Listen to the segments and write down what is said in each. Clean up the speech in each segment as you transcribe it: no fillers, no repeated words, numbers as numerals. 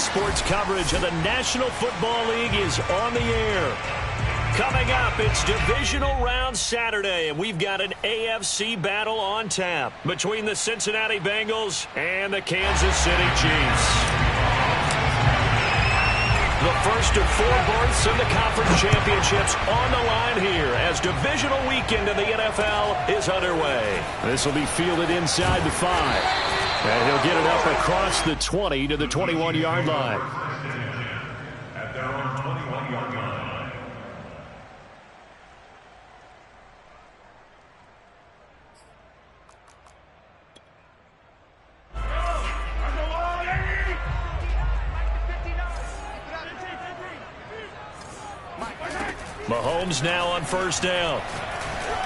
sports coverage of the National Football League is on the air. Coming up, it's Divisional Round Saturday, and we've got an AFC battle on tap between the Cincinnati Bengals and the Kansas City Chiefs. The first of 4 berths in the conference championships on the line here as divisional weekend in the NFL is underway. This will be fielded inside the 5. And he'll get it up across the 20 to the 21-yard line. At their own 21-yard line. Mahomes now on first down.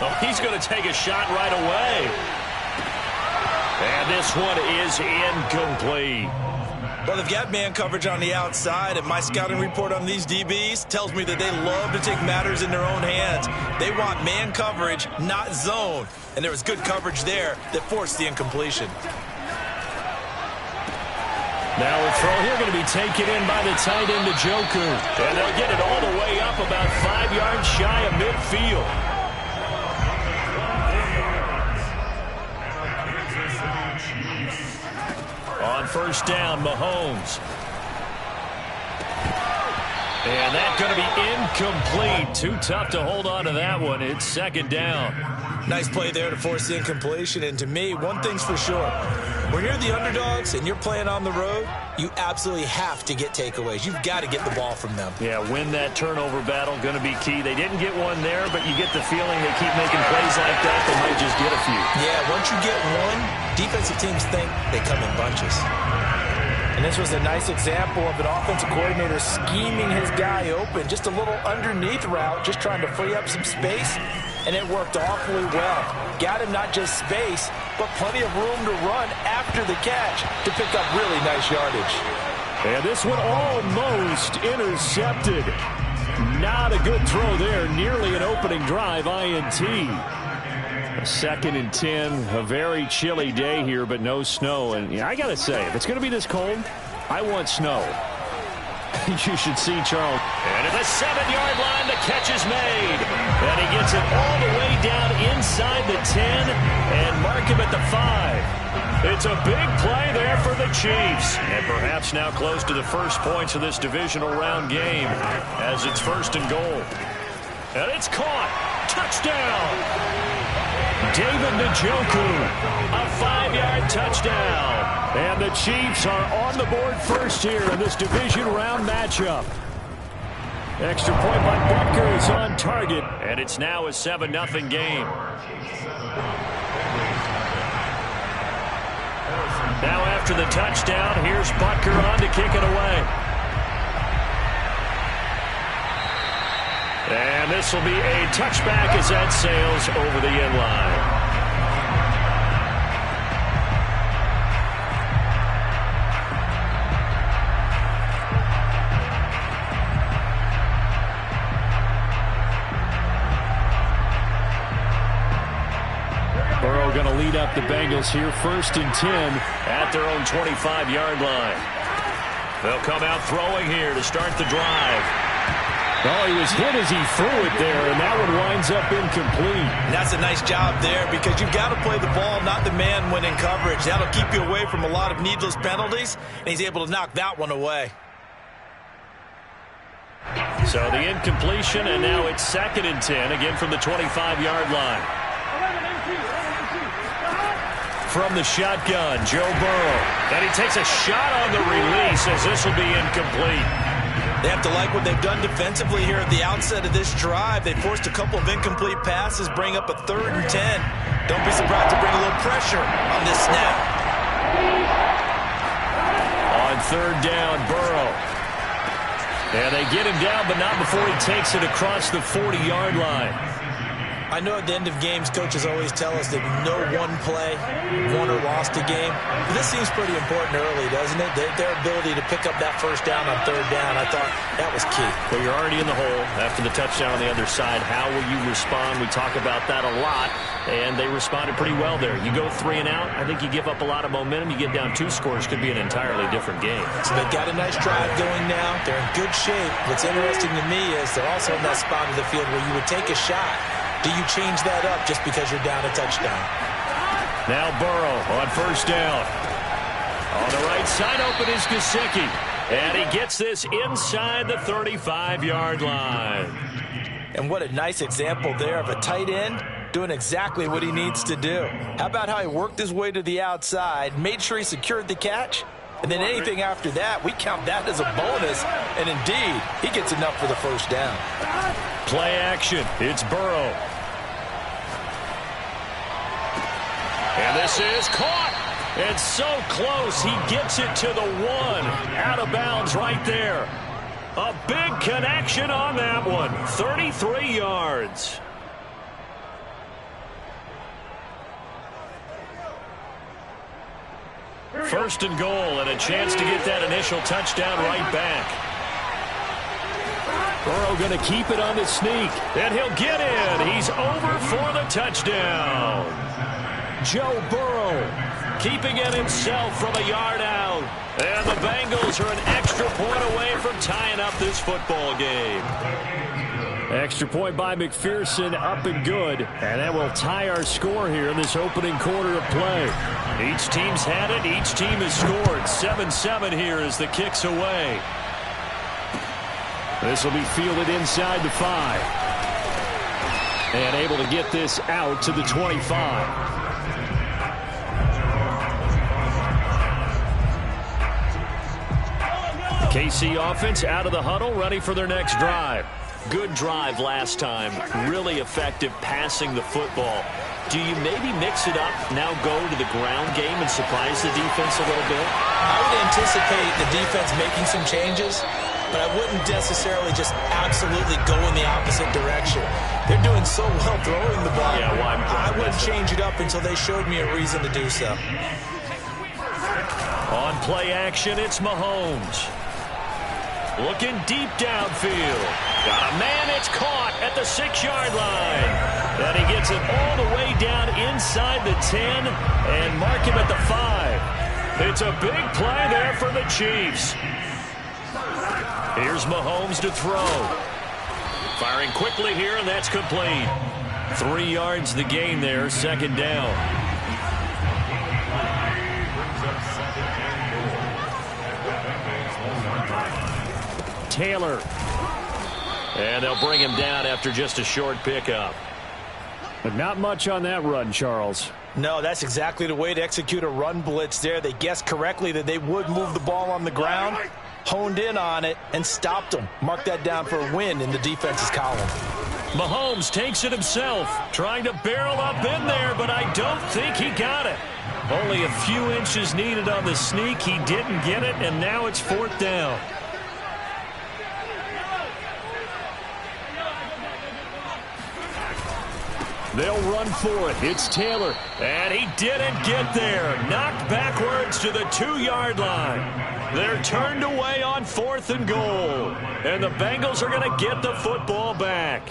Oh, he's going to take a shot right away. And this one is incomplete. Well, they've got man coverage on the outside, and my scouting report on these DBs tells me that they love to take matters in their own hands. They want man coverage, not zone. And there was good coverage there that forced the incompletion. Now a throw here going to be taken in by the tight end, Njoku. And they'll get it all the way up about 5 yards shy of midfield. On first down, Mahomes. And that's going to be incomplete. Too tough to hold on to that one. It's second down. Nice play there to force the incompletion. And to me, one thing's for sure. When you're the underdogs and you're playing on the road, you absolutely have to get takeaways. You've got to get the ball from them. Yeah, win that turnover battle, going to be key. They didn't get one there, but you get the feeling they keep making plays like that, they might just get a few. Yeah, once you get one, defensive teams think they come in bunches. And this was a nice example of an offensive coordinator scheming his guy open. Just a little underneath route, just trying to free up some space, and it worked awfully well. Got him not just space, but plenty of room to run after the catch to pick up really nice yardage. And this one almost intercepted. Not a good throw there. Nearly an opening drive INT. Second and 10, a very chilly day here, but no snow. And yeah, I got to say, if it's going to be this cold, I want snow. You should see Charles. And at the 7-yard line, the catch is made. And he gets it all the way down inside the 10 and mark him at the 5. It's a big play there for the Chiefs. And perhaps now close to the first points of this divisional round game as it's first and goal. And it's caught. Touchdown. David Njoku, a 5-yard touchdown. And the Chiefs are on the board first here in this division round matchup. Extra point by Butker is on target, and it's now a 7-0 game. Now after the touchdown, here's Butker on to kick it away. And this will be a touchback as that sails over the end line. Burrow going to lead up the Bengals here, first and 10 at their own 25-yard line. They'll come out throwing here to start the drive. Oh, he was hit as he threw it there, and that one winds up incomplete. And that's a nice job there because you've got to play the ball, not the man when in coverage. That'll keep you away from a lot of needless penalties, and he's able to knock that one away. So the incompletion, and now it's second and 10, again from the 25-yard line. From the shotgun, Joe Burrow. And he takes a shot on the release as this will be incomplete. They have to like what they've done defensively here at the outset of this drive. They forced a couple of incomplete passes, bring up a 3rd and 10. Don't be surprised to bring a little pressure on this snap. On 3rd down, Burrow. And they get him down, but not before he takes it across the 40-yard line. I know at the end of games, coaches always tell us that no one play won or lost a game. But this seems pretty important early, doesn't it? Their ability to pick up that first down on third down, I thought that was key. Well, you're already in the hole after the touchdown on the other side. How will you respond? We talk about that a lot, and they responded pretty well there. You go 3 and out, I think you give up a lot of momentum. You get down 2 scores, could be an entirely different game. So they've got a nice drive going now. They're in good shape. What's interesting to me is they're also in that spot of the field where you would take a shot. Do you change that up just because you're down a touchdown? Now Burrow on first down. On the right side, open is Gesicki. And he gets this inside the 35-yard line. And what a nice example there of a tight end doing exactly what he needs to do. How about how he worked his way to the outside, made sure he secured the catch, and then anything after that, we count that as a bonus. And indeed, he gets enough for the first down. Play action. It's Burrow. And this is caught. It's so close. He gets it to the 1. Out of bounds right there. A big connection on that one. 33 yards. First and goal, and a chance to get that initial touchdown right back. Burrow going to keep it on the sneak, and he'll get in. He's over for the touchdown. Joe Burrow keeping it himself from a yard out. And the Bengals are an extra point away from tying up this football game. Extra point by McPherson, up and good. And that will tie our score here in this opening quarter of play. Each team's had it. Each team has scored. 7-7 here as the kick's away. This will be fielded inside the 5. And able to get this out to the 25. KC offense out of the huddle, ready for their next drive. Good drive last time. Really effective passing the football. Do you maybe mix it up, now go to the ground game and surprise the defense a little bit? I would anticipate the defense making some changes, but I wouldn't necessarily just absolutely go in the opposite direction. They're doing so well throwing the ball. Yeah, well, I wouldn't change it up until they showed me a reason to do so. On play action, it's Mahomes. Looking deep downfield. Got a man, it's caught at the 6-yard line. And he gets it all the way down inside the 10 and mark him at the 5. It's a big play there for the Chiefs. Here's Mahomes to throw. Firing quickly here, and that's complete. 3 yards the gain there, second down. Taylor. And they'll bring him down after just a short pickup. But not much on that run, Charles. No, that's exactly the way to execute a run blitz there. They guessed correctly that they would move the ball on the ground, honed in on it, and stopped them. Mark that down for a win in the defense's column. Mahomes takes it himself, trying to barrel up in there, but I don't think he got it. Only a few inches needed on the sneak. He didn't get it, and now it's 4th down. They'll run for it. It's Taylor. And he didn't get there. Knocked backwards to the 2-yard line. They're turned away on 4th and goal. And the Bengals are going to get the football back.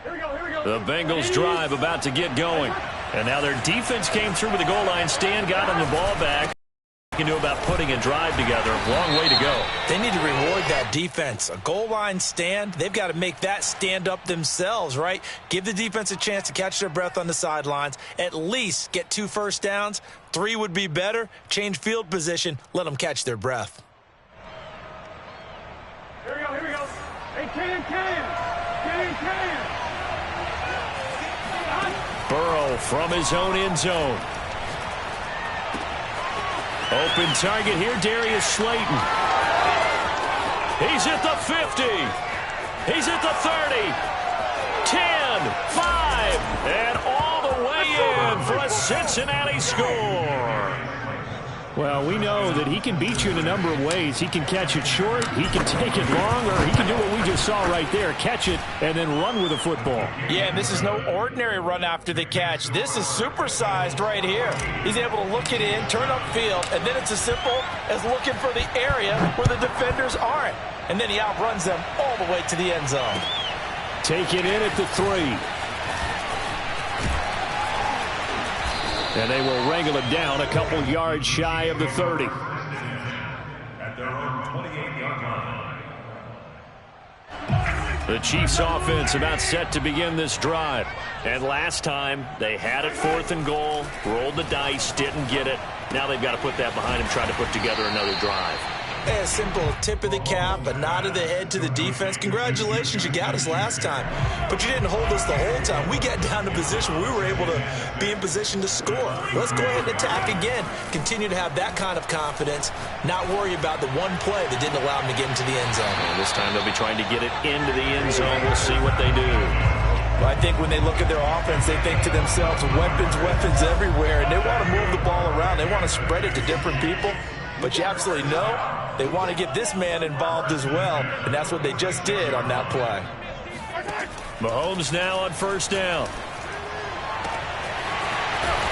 The Bengals drive about to get going. And now their defense came through with the goal line stand, got them the ball back. Can do about putting a drive together. A long way to go. They need to reward that defense. A goal line stand, they've got to make that stand up themselves, right? Give the defense a chance to catch their breath on the sidelines. At least get 2 first downs. 3 would be better. Change field position. Let them catch their breath. Here we go. Hey, Cam. Burrow from his own end zone. Open target here, Darius Slayton. He's at the 50. He's at the 30. 10, 5, and all the way in for a Cincinnati score. Well, we know that he can beat you in a number of ways. He can catch it short, he can take it long, or he can do what we just saw right there, catch it and then run with the football. Yeah, and this is no ordinary run after the catch. This is supersized right here. He's able to look it in, turn upfield, and then it's as simple as looking for the area where the defenders aren't. And then he outruns them all the way to the end zone. Take it in at the 3. And they will wrangle it down a couple yards shy of the 30. At their own 28-yard line. The Chiefs offense about set to begin this drive. And last time they had it 4th and goal, rolled the dice, didn't get it. Now they've got to put that behind them, try to put together another drive. A simple tip of the cap, a nod of the head to the defense. Congratulations, you got us last time. But you didn't hold us the whole time. We got down to position. We were able to be in position to score. Let's go ahead and attack again. Continue to have that kind of confidence. Not worry about the one play that didn't allow them to get into the end zone. And this time they'll be trying to get it into the end zone. We'll see what they do. Well, I think when they look at their offense, they think to themselves, weapons everywhere. And they want to move the ball around. They want to spread it to different people. But you absolutely know they want to get this man involved as well, and that's what they just did on that play. Mahomes now on 1st down.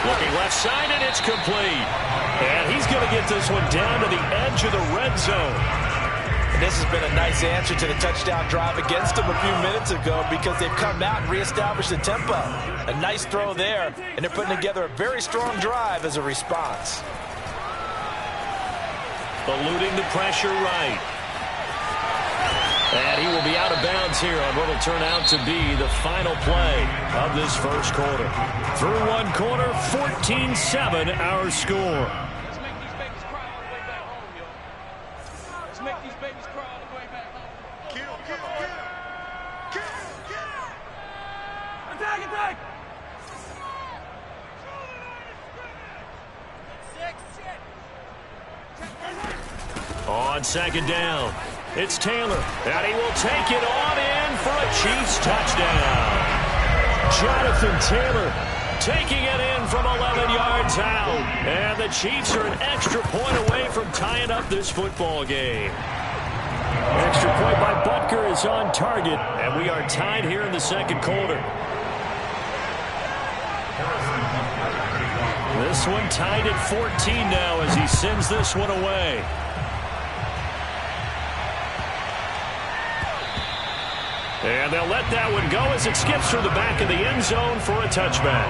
Looking left side, and it's complete. And he's going to get this one down to the edge of the red zone. And this has been a nice answer to the touchdown drive against them a few minutes ago because they've come out and reestablished the tempo. A nice throw there, and they're putting together a very strong drive as a response. Eluding the pressure right. And he will be out of bounds here on what will turn out to be the final play of this first quarter. Through one quarter, 14-7 our score. Let's make these babies cry all the way back home, yo. Let's make these babies cry all the way back home. Kill. Attack! On 2nd down, it's Taylor, and he will take it on in for a Chiefs touchdown. Jonathan Taylor taking it in from 11 yards out, and the Chiefs are an extra point away from tying up this football game. Extra point by Butker is on target, and we are tied here in the second quarter. This one tied at 14 now as he sends this one away. And they'll let that one go as it skips through the back of the end zone for a touchback.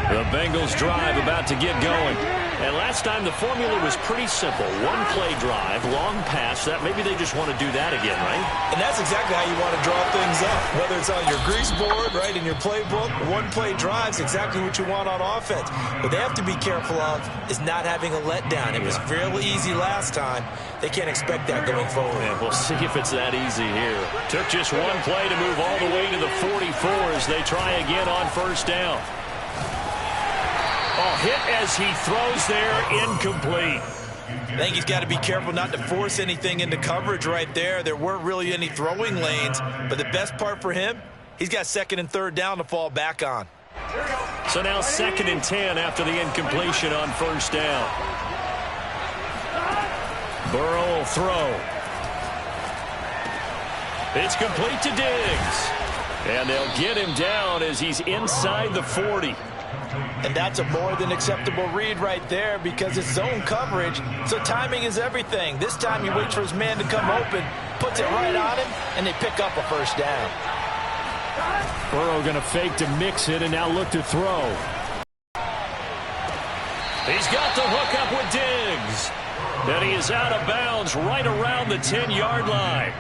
The Bengals drive about to get going. And last time the formula was pretty simple. One play drive, long pass. That maybe they just want to do that again, right? And that's exactly how you want to draw things up. Whether it's on your grease board, right, in your playbook, one play drive's exactly what you want on offense. What they have to be careful of is not having a letdown. It was fairly easy last time. They can't expect that going forward. Yeah, we'll see if it's that easy here. Took just one play to move all the way to the 44 as they try again on 1st down. Oh, hit as he throws there, incomplete. I think he's got to be careful not to force anything into coverage right there. There weren't really any throwing lanes, but the best part for him, he's got 2nd and 3rd down to fall back on. So now 2nd and 10 after the incompletion on 1st down. Burrow will throw. It's complete to Diggs. And they'll get him down as he's inside the 40. And that's a more than acceptable read right there because it's zone coverage, so timing is everything. This time he waits for his man to come open, puts it right on him, and they pick up a 1st down. Burrow going to fake to mix it and now look to throw. He's got the hook up with Diggs. And he is out of bounds right around the 10-yard line.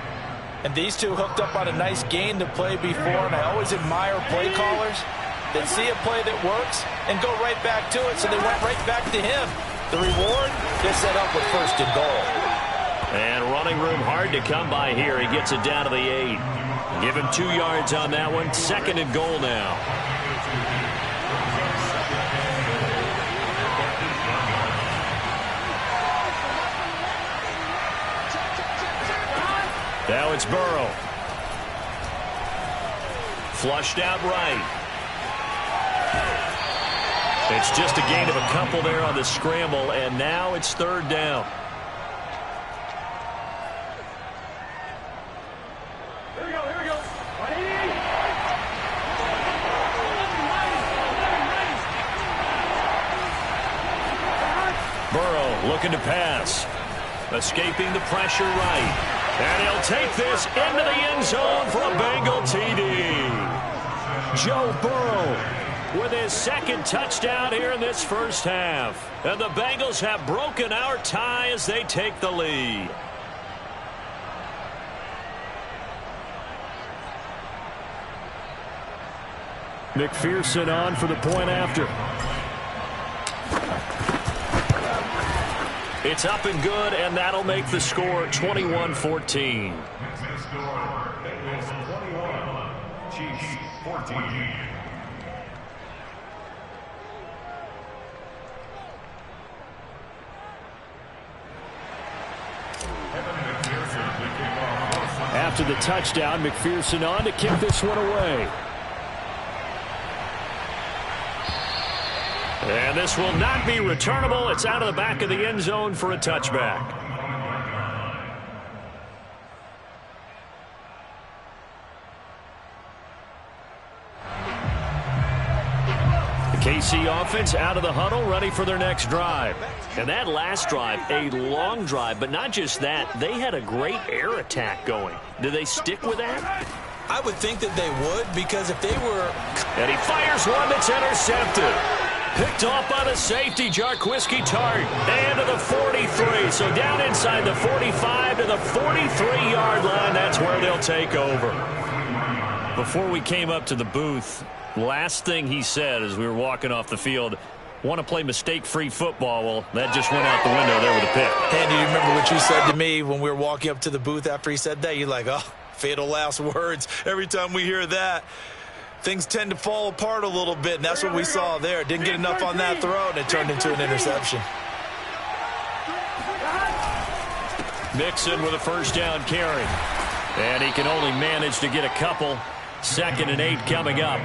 And these two hooked up on a nice gain to play before, and I always admire play callers that see a play that works and go right back to it, so they went right back to him. The reward, they're set up with 1st and goal. And running room hard to come by here. He gets it down to the 8. Give him 2 yards on that one. 2nd and goal now. Now it's Burrow. Flushed out right. It's just a gain of a couple there on the scramble, and now it's third down. Here we go. Burrow looking to pass. Escaping the pressure right. And he'll take this into the end zone for a Bengal TD. Joe Burrow with his second touchdown here in this first half. And the Bengals have broken our tie as they take the lead. McPherson on for the point after. It's up and good, and that'll make the score 21-14. Next score, Bengals 21, Chiefs 14. After the touchdown, McPherson on to kick this one away. And this will not be returnable. It's out of the back of the end zone for a touchback. The KC offense out of the huddle, ready for their next drive. And that last drive, a long drive, but not just that. They had a great air attack going. Do they stick with that? I would think that they would, because if they were... And he fires one that's intercepted. Picked off by the safety, Jarquiski Tart. And to the 43. So down inside the 45 to the 43-yard line. That's where they'll take over. Before we came up to the booth, last thing he said as we were walking off the field, want to play mistake-free football. Well, that just went out the window there with a pick. Hey, do you remember what you said to me when we were walking up to the booth after he said that? You're like, oh, fatal last words. Every time we hear that, things tend to fall apart a little bit, and that's what we saw there. Didn't get enough on that throw, and it turned into an interception. Mixon with a first down carry. And he can only manage to get a couple. 2nd and 8 coming up.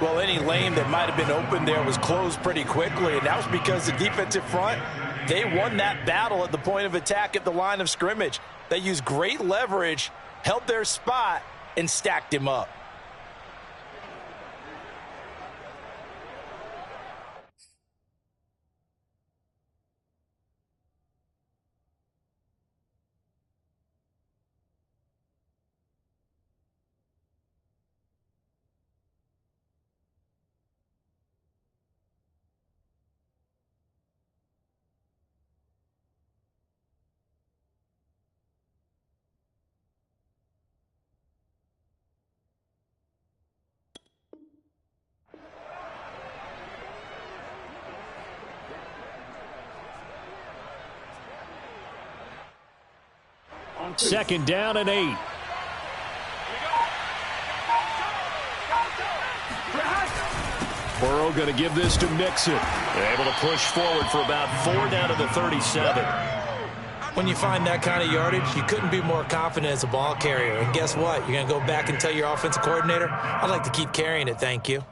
Well, any lane that might have been open there was closed pretty quickly, and that was because the defensive front, they won that battle at the point of attack at the line of scrimmage. They used great leverage, held their spot, and stacked him up. Second down and 8. Burrow going to give this to Mixon. Able to push forward for about 4 down to the 37. When you find that kind of yardage, you couldn't be more confident as a ball carrier. And guess what? You're going to go back and tell your offensive coordinator, I'd like to keep carrying it, thank you.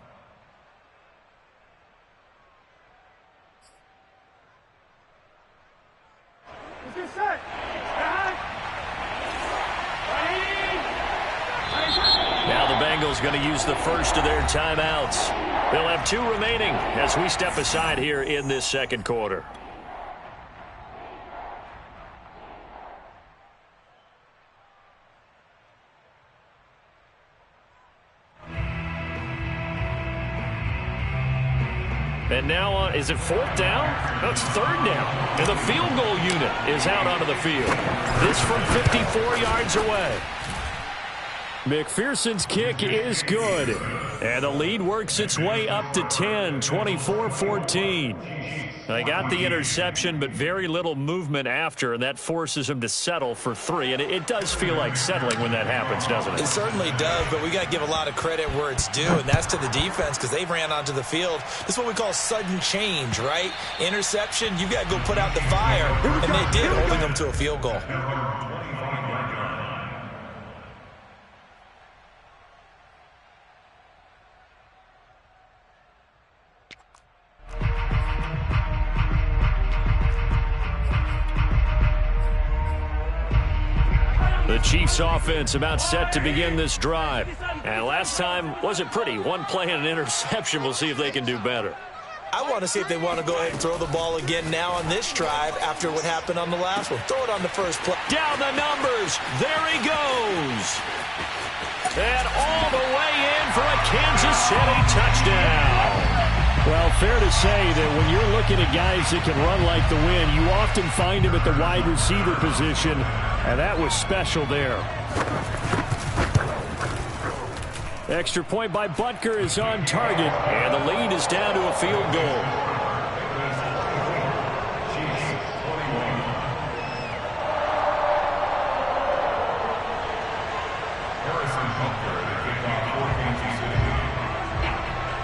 Now the Bengals going to use the first of their timeouts. They'll have 2 remaining as we step aside here in this second quarter. And now, is it 4th down? No, it's 3rd down. And the field goal unit is out onto the field. This from 54 yards away. McPherson's kick is good. And the lead works its way up to 10, 24-14. They got the interception, but very little movement after, and that forces them to settle for 3. And it does feel like settling when that happens, doesn't it? It certainly does, but we got to give a lot of credit where it's due, and that's to the defense because they ran onto the field. This is what we call sudden change, right? Interception, you got to go put out the fire, and they did, holding them to a field goal. The Chiefs offense about set to begin this drive. And last time wasn't pretty. One play and an interception. We'll see if they can do better. I want to see if they want to go ahead and throw the ball again now on this drive after what happened on the last one. Throw it on the first play. Down the numbers. There he goes. And all the way in for a Kansas City touchdown. Well, fair to say that when you're looking at guys that can run like the wind, you often find him at the wide receiver position, and that was special there. Extra point by Butker is on target, and the lead is down to a field goal.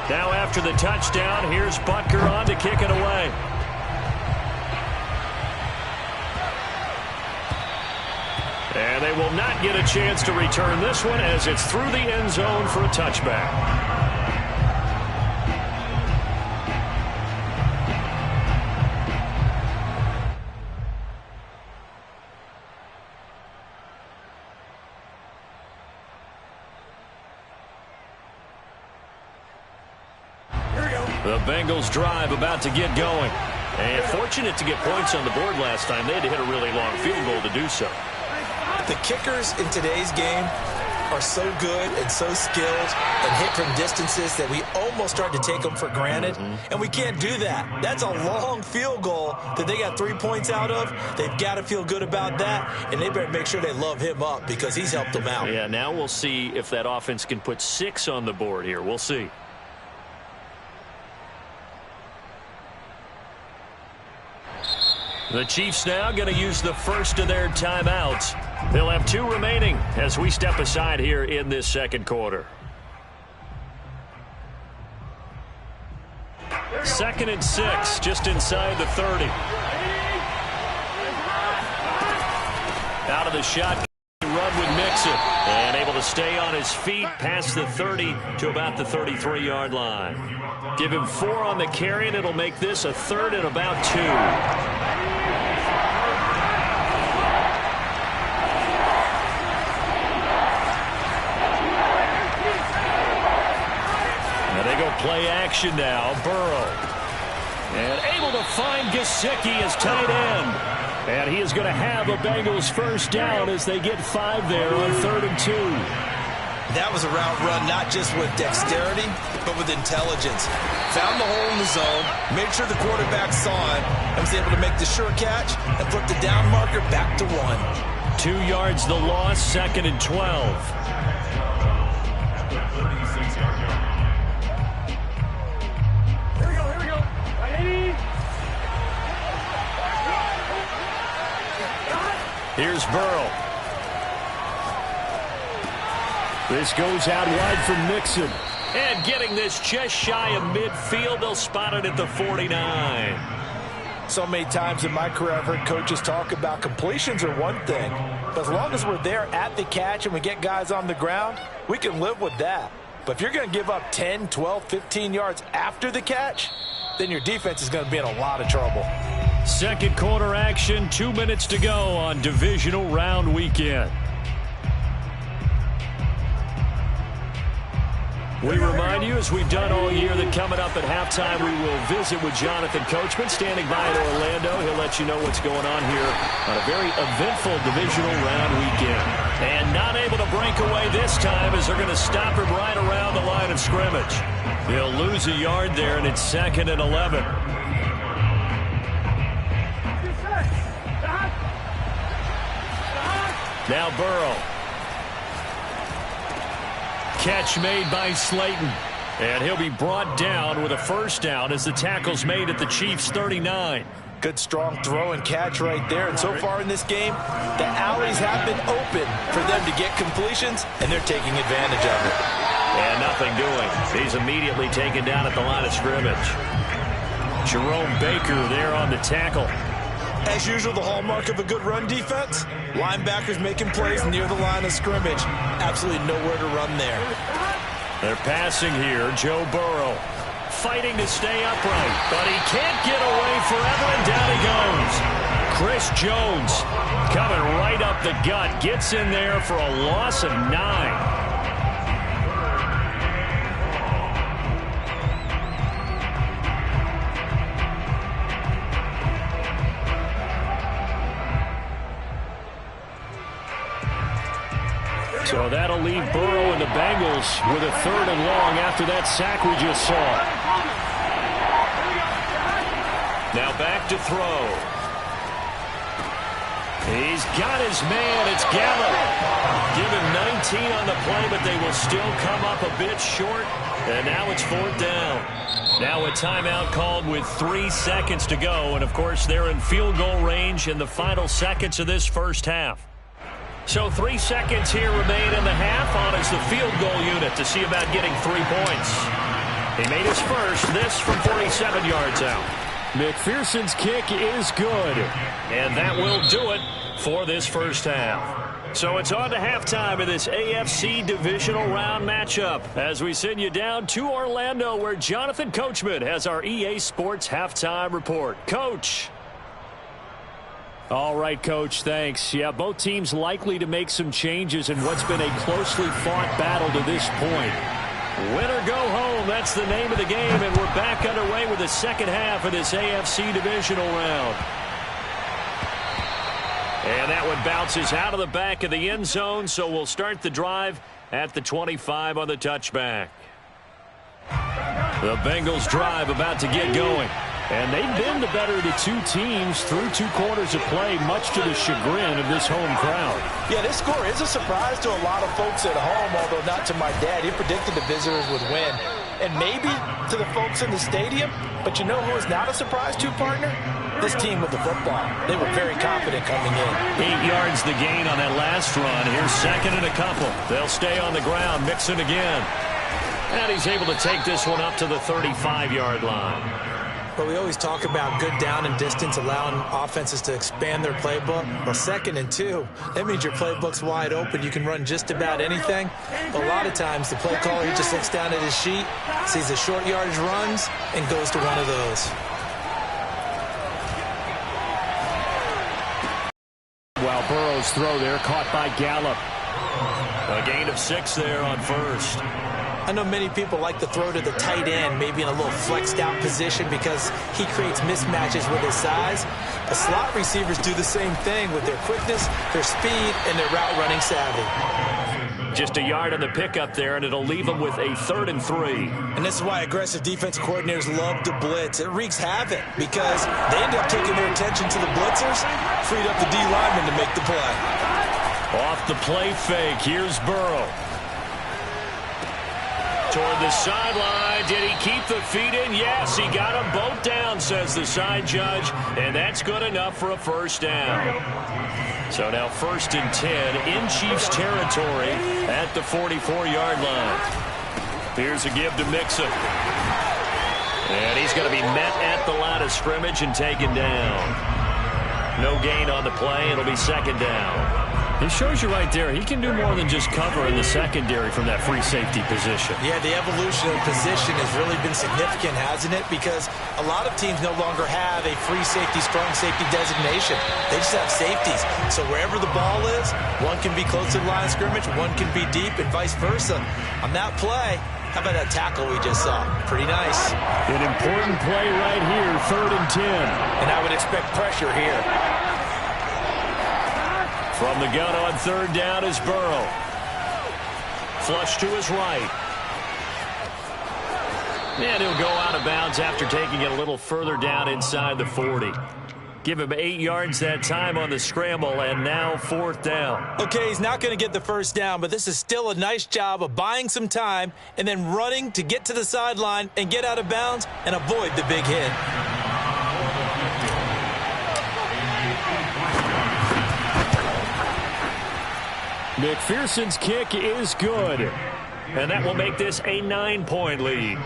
Now after the touchdown, here's Butker on to kick it away. And they will not get a chance to return this one as it's through the end zone for a touchback. The Bengals drive about to get going. And fortunate to get points on the board last time. They had to hit a really long field goal to do so. The kickers in today's game are so good and so skilled and hit from distances that we almost start to take them for granted. And we can't do that. That's a long field goal that they got 3 points out of. They've got to feel good about that, and they better make sure they love him up because he's helped them out. Yeah, now we'll see if that offense can put 6 on the board here. We'll see. The Chiefs now going to use the first of their timeouts. They'll have 2 remaining as we step aside here in this second quarter. 2nd and 6, just inside the 30. Out of the shotgun run with Mixon. And able to stay on his feet past the 30 to about the 33-yard line. Give him 4 on the carry, and it'll make this a 3rd and about 2. Play action now. Burrow. And able to find Gesicki as tight end. And he is going to have a Bengals first down as they get 5 there on 3rd and 2. That was a route run not just with dexterity, but with intelligence. Found the hole in the zone, made sure the quarterback saw it, and was able to make the sure catch and flip the down marker back to 1. 2 yards the loss, 2nd and 12. Here's Burrow. This goes out wide from Mixon. And getting this just shy of midfield, they'll spot it at the 49. So many times in my career I've heard coaches talk about completions are one thing, but as long as we're there at the catch and we get guys on the ground, we can live with that. But if you're going to give up 10, 12, 15 yards after the catch, then your defense is going to be in a lot of trouble. Second quarter action, 2 minutes to go on divisional round weekend. We remind you, as we've done all year, that coming up at halftime, we will visit with Jonathan Coachman, standing by in Orlando. He'll let you know what's going on here on a very eventful divisional round weekend. And not able to break away this time as they're going to stop him right around the line of scrimmage. He'll lose a yard there, and it's 2nd and 11. Now Burrow. Catch made by Slayton. And he'll be brought down with a first down as the tackle's made at the Chiefs' 39. Good strong throw and catch right there. And so far in this game, the alleys have been open for them to get completions, and they're taking advantage of it. And nothing doing. He's immediately taken down at the line of scrimmage. Jerome Baker there on the tackle. As usual, the hallmark of a good run defense, linebackers making plays near the line of scrimmage. Absolutely nowhere to run there. They're passing here. Joe Burrow fighting to stay upright, but he can't get away forever, and down he goes. Chris Jones coming right up the gut. Gets in there for a loss of 9. So that'll leave Burrow and the Bengals with a 3rd and long after that sack we just saw. Now back to throw. He's got his man. It's Gallup. Give him 19 on the play, but they will still come up a bit short. And now it's 4th down. Now a timeout called with 3 seconds to go. And, of course, they're in field goal range in the final seconds of this first half. So 3 seconds here remain in the half. On is the field goal unit to see about getting 3 points. He made his first, this from 47 yards out. McPherson's kick is good. And that will do it for this first half. So it's on to halftime of this AFC divisional round matchup as we send you down to Orlando where Jonathan Coachman has our EA Sports halftime report. Coach. All right, Coach, thanks. Yeah, both teams likely to make some changes in what's been a closely fought battle to this point. Win or go home, that's the name of the game, and we're back underway with the second half of this AFC divisional round. And that one bounces out of the back of the end zone, so we'll start the drive at the 25 on the touchback. The Bengals drive about to get going. And they've been the better of the 2 teams through 2 quarters of play, much to the chagrin of this home crowd. Yeah, this score is a surprise to a lot of folks at home, although not to my dad. He predicted the visitors would win. And maybe to the folks in the stadium, but you know who is not a surprise to, partner? This team with the football. They were very confident coming in. 8 yards the gain on that last run. Here's 2nd and a couple. They'll stay on the ground, mix it again. And he's able to take this one up to the 35-yard line. But we always talk about good down and distance, allowing offenses to expand their playbook. Well, 2nd and 2, that means your playbook's wide open. You can run just about anything. But a lot of times, the play caller, he just looks down at his sheet, sees the short yardage runs, and goes to one of those. While Burrow's throw there, caught by Gallup. A gain of 6 there on first. I know many people like to throw to the tight end, maybe in a little flexed out position because he creates mismatches with his size. But slot receivers do the same thing with their quickness, their speed, and their route running savvy. Just a yard on the pickup there, and it'll leave them with a 3rd and 3. And this is why aggressive defensive coordinators love to blitz. It wreaks havoc because they end up taking their attention to the blitzers, freed up the D lineman to make the play. Off the play fake, here's Burrow. Toward the sideline. Did he keep the feet in? Yes, he got them both down, says the side judge. And that's good enough for a first down. So now 1st and 10 in Chiefs territory at the 44-yard line. Here's a give to Mixon. And he's going to be met at the line of scrimmage and taken down. No gain on the play. It'll be 2nd down. It shows you right there, he can do more than just cover in the secondary from that free safety position. Yeah, the evolution of position has really been significant, hasn't it? Because a lot of teams no longer have a free safety, strong safety designation. They just have safeties. So wherever the ball is, one can be close to the line of scrimmage, one can be deep, and vice versa. On that play, how about that tackle we just saw? Pretty nice. An important play right here, 3rd and 10. And I would expect pressure here. From the gun on 3rd down is Burrow. Flush to his right. And he'll go out of bounds after taking it a little further down inside the 40. Give him 8 yards that time on the scramble, and now 4th down. Okay, he's not going to get the first down, but this is still a nice job of buying some time and then running to get to the sideline and get out of bounds and avoid the big hit. McPherson's kick is good. And that will make this a 9-point lead.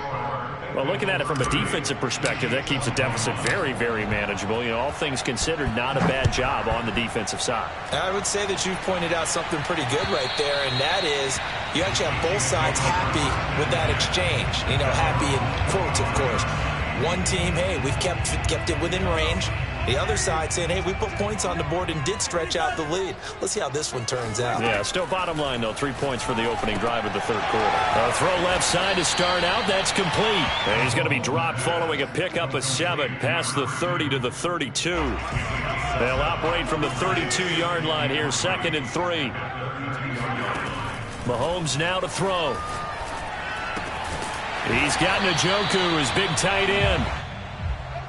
Well, looking at it from a defensive perspective, that keeps the deficit very, very manageable. You know, all things considered, not a bad job on the defensive side. I would say that you've pointed out something pretty good right there, and that is you actually have both sides happy with that exchange. You know, happy in quotes, of course. One team, hey, we've kept it within range. The other side saying, hey, we put points on the board and did stretch out the lead. Let's see how this one turns out. Yeah, still bottom line, though. 3 points for the opening drive of the third quarter. A throw left side to start out. That's complete. And he's going to be dropped following a pickup of 7 past the 30 to the 32. They'll operate from the 32-yard line here, 2nd and 3. Mahomes now to throw. He's got Njoku, his big tight end.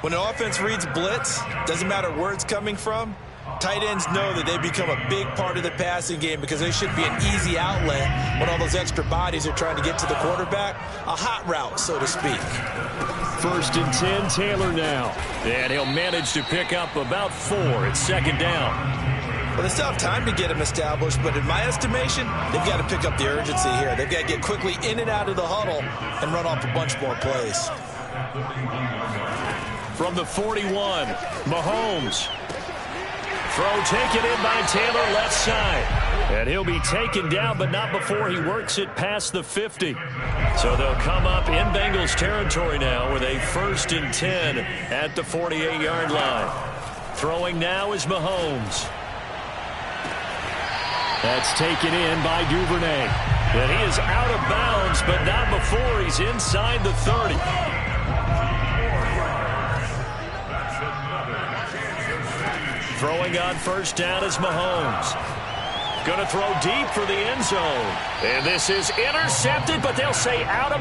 When an offense reads blitz, doesn't matter where it's coming from, tight ends know that they become a big part of the passing game because they should be an easy outlet when all those extra bodies are trying to get to the quarterback. A hot route, so to speak. 1st and 10, Taylor now. And he'll manage to pick up about 4. It's 2nd down. Well, they still have time to get him established, but in my estimation, they've got to pick up the urgency here. They've got to get quickly in and out of the huddle and run off a bunch more plays. From the 41, Mahomes. Throw taken in by Taylor, left side. And he'll be taken down, but not before he works it past the 50. So they'll come up in Bengals territory now with a 1st and 10 at the 48-yard line. Throwing now is Mahomes. That's taken in by Duvernay. And he is out of bounds, but not before he's inside the 30. Throwing on 1st down is Mahomes. Going to throw deep for the end zone. And this is intercepted, but they'll say out of...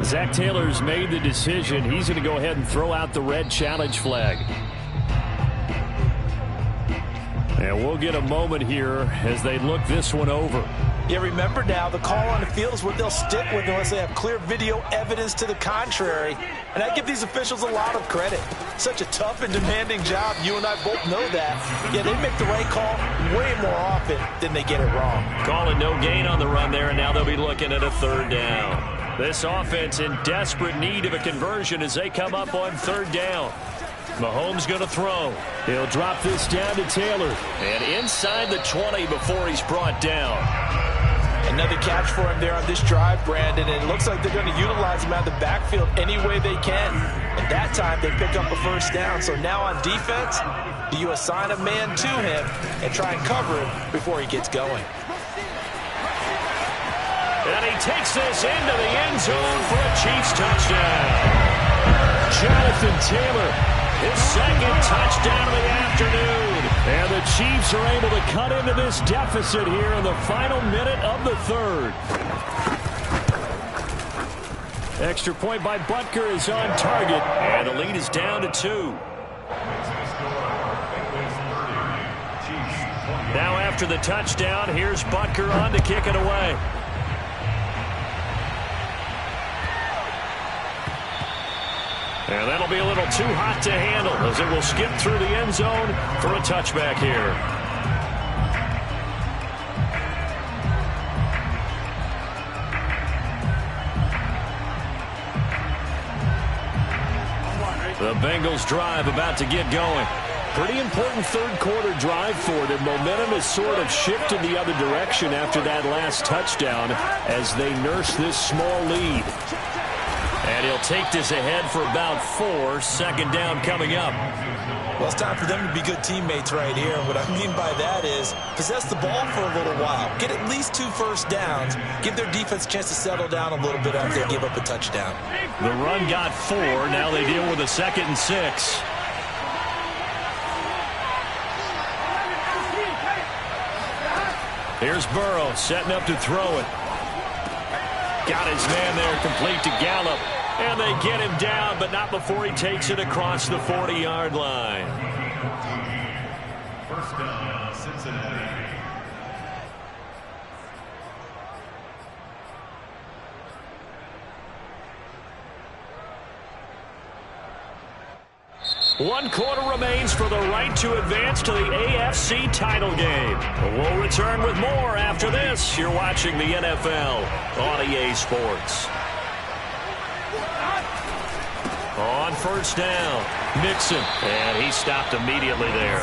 Zach Taylor's made the decision. He's going to go ahead and throw out the red challenge flag. And we'll get a moment here as they look this one over. Yeah, remember now, the call on the field is what they'll stick with unless they have clear video evidence to the contrary. And I give these officials a lot of credit. Such a tough and demanding job. You and I both know that. Yeah, they make the right call way more often than they get it wrong. Calling no gain on the run there, and now they'll be looking at a 3rd down. This offense in desperate need of a conversion as they come up on 3rd down. Mahomes going to throw. He'll drop this down to Taylor. And inside the 20 before he's brought down. Another catch for him there on this drive, Brandon, and it looks like they're going to utilize him out of the backfield any way they can. And that time they pick up a 1st down. So now on defense, do you assign a man to him and try and cover him before he gets going? And he takes this into the end zone for a Chiefs touchdown. Jonathan Taylor, his 2nd touchdown of the afternoon. And the Chiefs are able to cut into this deficit here in the final minute of the 3rd. Extra point by Butker is on target. And the lead is down to 2. Now after the touchdown, here's Butker on to kick it away. And that'll be a little too hot to handle as it will skip through the end zone for a touchback here. The Bengals drive about to get going. Pretty important 3rd quarter drive for them. Momentum has sort of shifted the other direction after that last touchdown as they nurse this small lead. And he'll take this ahead for about 4. 2nd down coming up. Well, it's time for them to be good teammates right here. What I mean by that is possess the ball for a little while. Get at least 2 1st downs. Give their defense a chance to settle down a little bit after they give up a touchdown. The run got 4. Now they deal with a 2nd and 6. Here's Burrow setting up to throw it. Got his man there, complete to Gallup. And they get him down, but not before he takes it across the 40-yard line. 1st down, Cincinnati. One quarter remains for the right to advance to the AFC title game. We'll return with more after this. You're watching the NFL on EA Sports. On 1st down, Mixon, and he stopped immediately there.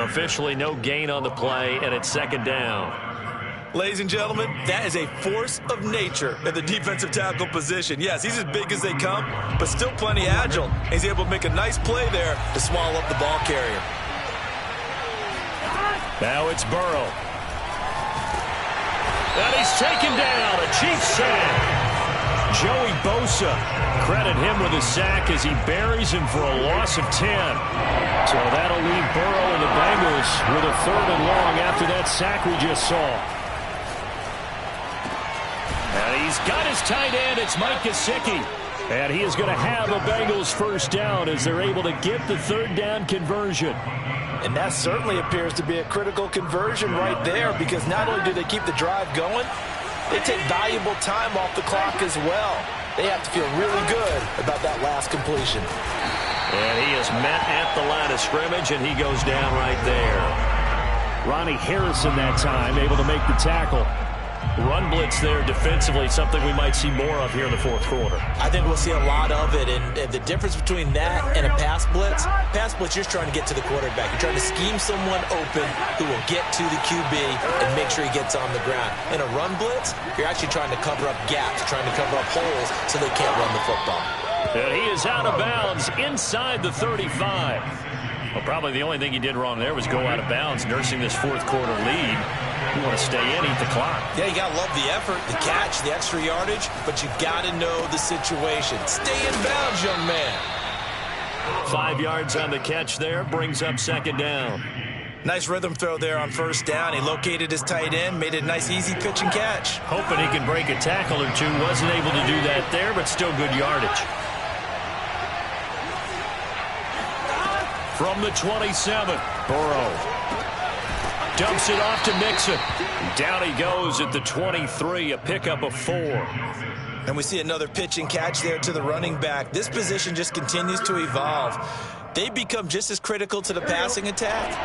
Officially no gain on the play, and it's 2nd down. Ladies and gentlemen, that is a force of nature in the defensive tackle position. Yes, he's as big as they come, but still plenty agile. He's able to make a nice play there to swallow up the ball carrier. Now it's Burrow. And he's taken down. A Chiefs sack. Joey Bosa, credit him with a sack as he buries him for a loss of 10. So that'll leave Burrow and the Bengals with a 3rd and long after that sack we just saw. And he's got his tight end. It's Mike Gesicki. And he is going to have a Bengals first down as they're able to get the 3rd down conversion. And that certainly appears to be a critical conversion right there, because not only do they keep the drive going, they take valuable time off the clock as well. They have to feel really good about that last completion. And he is met at the line of scrimmage, and he goes down right there. Ronnie Harrison that time able to make the tackle. Run blitz there defensively, something we might see more of here in the 4th quarter. I think we'll see a lot of it, and the difference between that and a pass blitz, you're trying to get to the quarterback. You're trying to scheme someone open who will get to the QB and make sure he gets on the ground. In a run blitz, you're actually trying to cover up gaps, trying to cover up holes so they can't run the football. And he is out of bounds inside the 35. Well, probably the only thing he did wrong there was go out of bounds, nursing this 4th quarter lead. You want to stay in, eat the clock. Yeah, you got to love the effort, the catch, the extra yardage, but you got to know the situation. Stay in bounds, young man. 5 yards on the catch there, brings up 2nd down. Nice rhythm throw there on 1st down. He located his tight end, made it a nice, easy pitch and catch. Hoping he can break a tackle or two. Wasn't able to do that there, but still good yardage. From the 27, Burrow dumps it off to Mixon. Down he goes at the 23, a pickup of 4. And we see another pitch and catch there to the running back. This position just continues to evolve. They become just as critical to the passing attack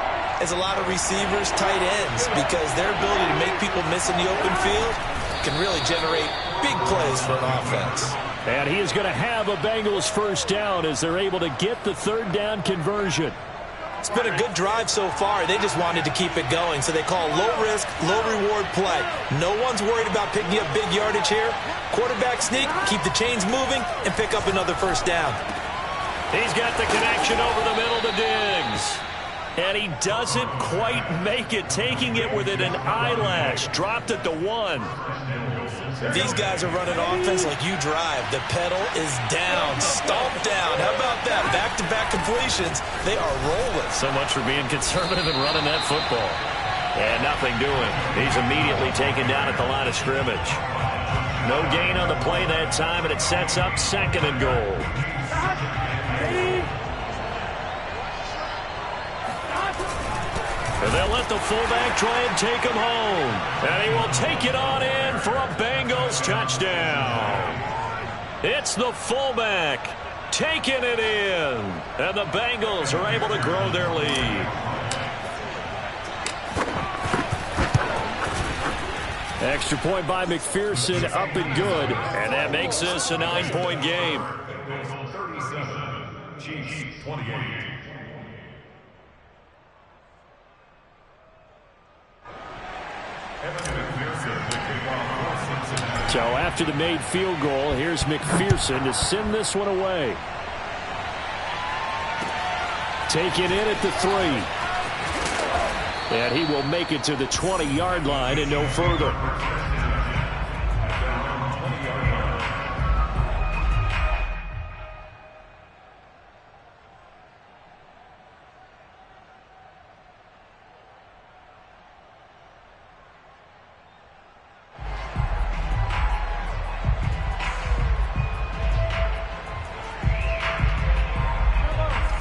as a lot of receivers, tight ends, because their ability to make people miss in the open field can really generate big plays for an offense. And he is going to have a Bengals first down as they're able to get the 3rd down conversion. It's been a good drive so far. They just wanted to keep it going, so they call low-risk, low-reward play. No one's worried about picking up big yardage here. Quarterback sneak, keep the chains moving, and pick up another first down. He's got the connection over the middle to Diggs. And he doesn't quite make it, taking it within an eyelash. Dropped it to 1. These guys are running offense like you drive. The pedal is down, stomped down. How about that? Back-to-back completions. They are rolling. So much for being conservative and running that football. And nothing doing. He's immediately taken down at the line of scrimmage. No gain on the play that time, and it sets up 2nd and goal. And they'll let the fullback try and take him home. And he will take it on in for a Bengals touchdown. It's the fullback taking it in. And the Bengals are able to grow their lead. Extra point by McPherson, up and good. And that makes this a 9-point game. Bengals 37, Chiefs 28. So after the made field goal, here's McPherson to send this one away. Taken in at the 3. And he will make it to the 20-yard line and no further.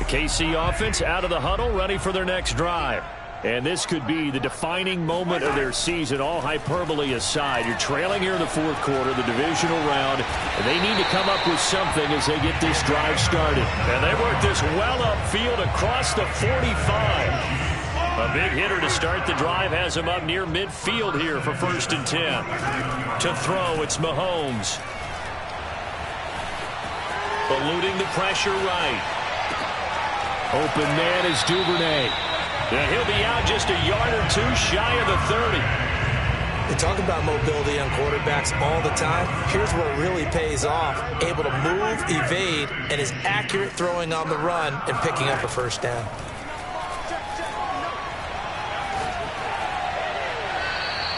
KC offense out of the huddle, ready for their next drive. And this could be the defining moment of their season, all hyperbole aside. You're trailing here in the 4th quarter, the divisional round, and they need to come up with something as they get this drive started. And they work this well upfield across the 45. A big hitter to start the drive has him up near midfield here for 1st and 10. To throw, it's Mahomes. Eluding the pressure right. Open man is Duvernay. And he'll be out just a yard or two shy of the 30. You talk about mobility on quarterbacks all the time. Here's where it really pays off. Able to move, evade, and is accurate throwing on the run and picking up a first down.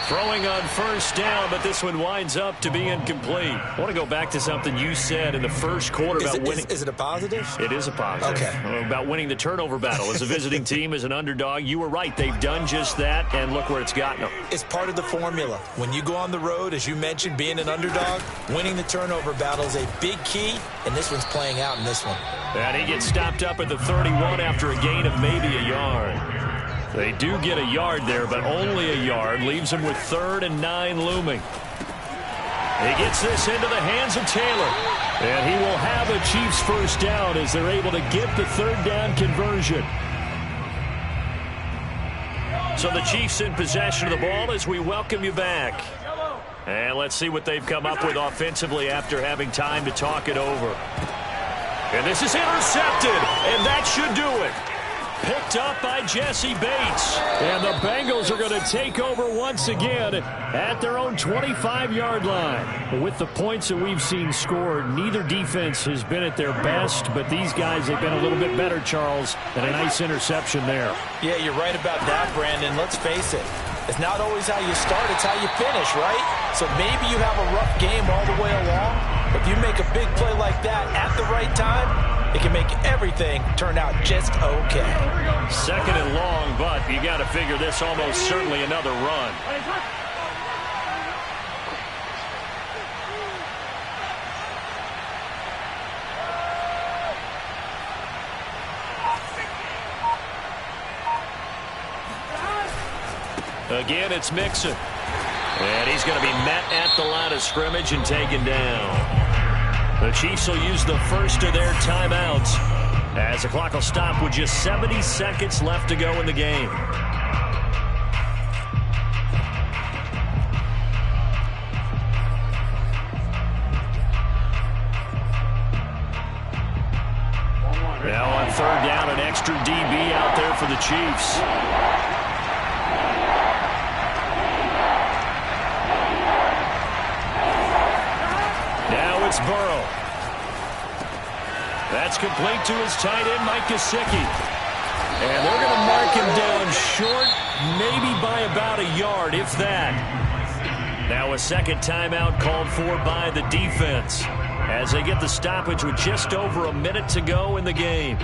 Throwing on first down, but this one winds up to be incomplete. I want to go back to something you said in the first quarter about winning. Is it a positive? It is a positive. Okay. About winning the turnover battle. As a visiting team, as an underdog, you were right. They've done just that, and look where it's gotten them. It's part of the formula. When you go on the road, as you mentioned, being an underdog, winning the turnover battle is a big key, and this one's playing out in this one. And he gets stopped up at the 31 after a gain of maybe a yard. They do get a yard there, but only a yard. Leaves him with 3rd and 9 looming. He gets this into the hands of Taylor. And he will have a Chiefs first down as they're able to get the 3rd down conversion. So the Chiefs in possession of the ball as we welcome you back. And let's see what they've come up with offensively after having time to talk it over. And this is intercepted, and that should do it. Picked up by Jesse Bates. And the Bengals are going to take over once again at their own 25-yard line. With the points that we've seen scored, neither defense has been at their best, but these guys have been a little bit better, Charles, and a nice interception there. Yeah, you're right about that, Brandon. Let's face it. It's not always how you start, it's how you finish, right? So maybe you have a rough game all the way along, but if you make a big play like that at the right time, it can make everything turn out just okay. 2nd and long, but you got to figure this almost certainly another run. Again, it's Mixon. And he's going to be met at the line of scrimmage and taken down. The Chiefs will use the first of their timeouts as the clock will stop with just 70 seconds left to go in the game. Now on 3rd down, an extra DB out there for the Chiefs. Now it's Burrow. That's complete to his tight end, Mike Gesicki. And they're going to mark him down short, maybe by about a yard, if that. Now a 2nd timeout called for by the defense as they get the stoppage with just over a minute to go in the game.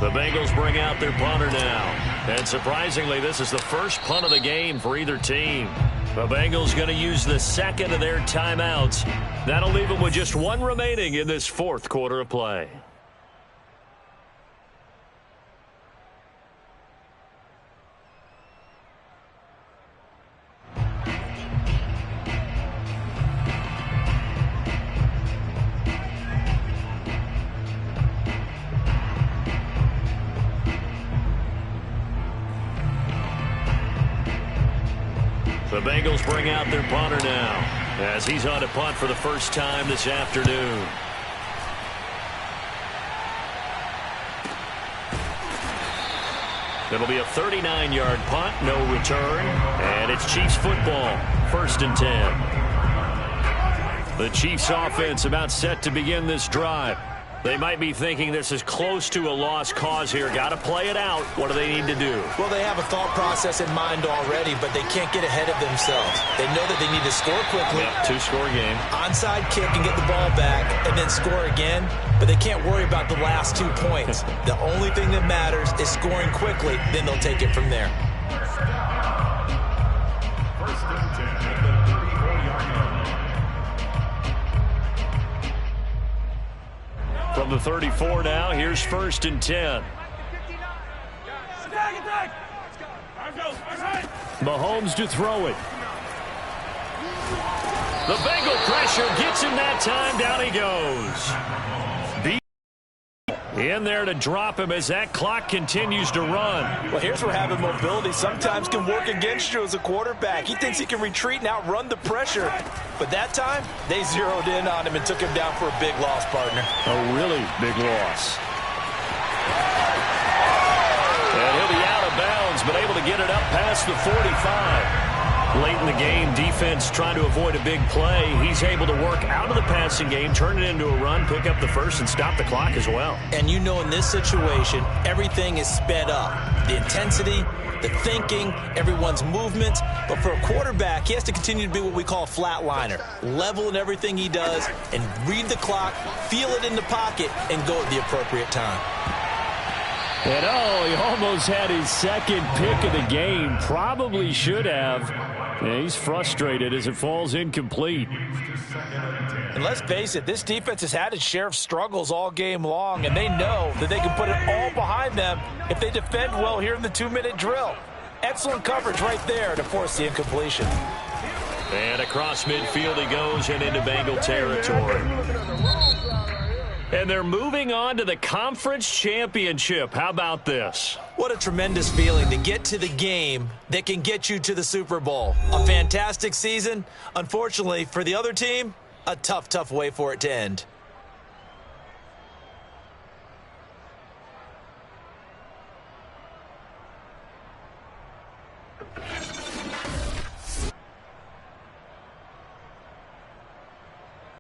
The Bengals bring out their punter now. And surprisingly, this is the first punt of the game for either team. The Bengals going to use the 2nd of their timeouts. That'll leave them with just 1 remaining in this 4th quarter of play. The Bengals bring out their punter now as he's on to punt for the first time this afternoon. It'll be a 39-yard punt, no return, and it's Chiefs football, 1st and 10. The Chiefs offense about set to begin this drive. They might be thinking this is close to a lost cause here. Got to play it out. What do they need to do? Well, they have a thought process in mind already, but they can't get ahead of themselves. They know that they need to score quickly. Yep, 2-score game. Onside kick and get the ball back and then score again, but they can't worry about the last 2 points. The only thing that matters is scoring quickly, then they'll take it from there. First and 10 at the 34-yard line. From the 34 now, here's 1st and 10. Mahomes to throw it. The Bengal pressure gets him that time. Down he goes. In there to drop him as that clock continues to run. Well, here's where having mobility sometimes can work against you as a quarterback. He thinks he can retreat and outrun the pressure. But that time, they zeroed in on him and took him down for a big loss, partner. A really big loss. And he'll be out of bounds downs, but able to get it up past the 45. Late in the game, defense trying to avoid a big play. He's able to work out of the passing game, turn it into a run, pick up the first, and stop the clock as well. And you know in this situation, everything is sped up. The intensity, the thinking, everyone's movement. But for a quarterback, he has to continue to be what we call a flatliner. Level in everything he does and read the clock, feel it in the pocket, and go at the appropriate time. And he almost had his second pick of the game. Probably should have. Yeah, he's frustrated as it falls incomplete. And let's face it, this defense has had its share of struggles all game long, and they know that they can put it all behind them if they defend well here in the 2-minute drill. Excellent coverage right there to force the incompletion. And across midfield he goes and into Bengal territory. And they're moving on to the conference championship. How about this? What a tremendous feeling to get to the game that can get you to the Super Bowl. A fantastic season. Unfortunately, for the other team, a tough way for it to end.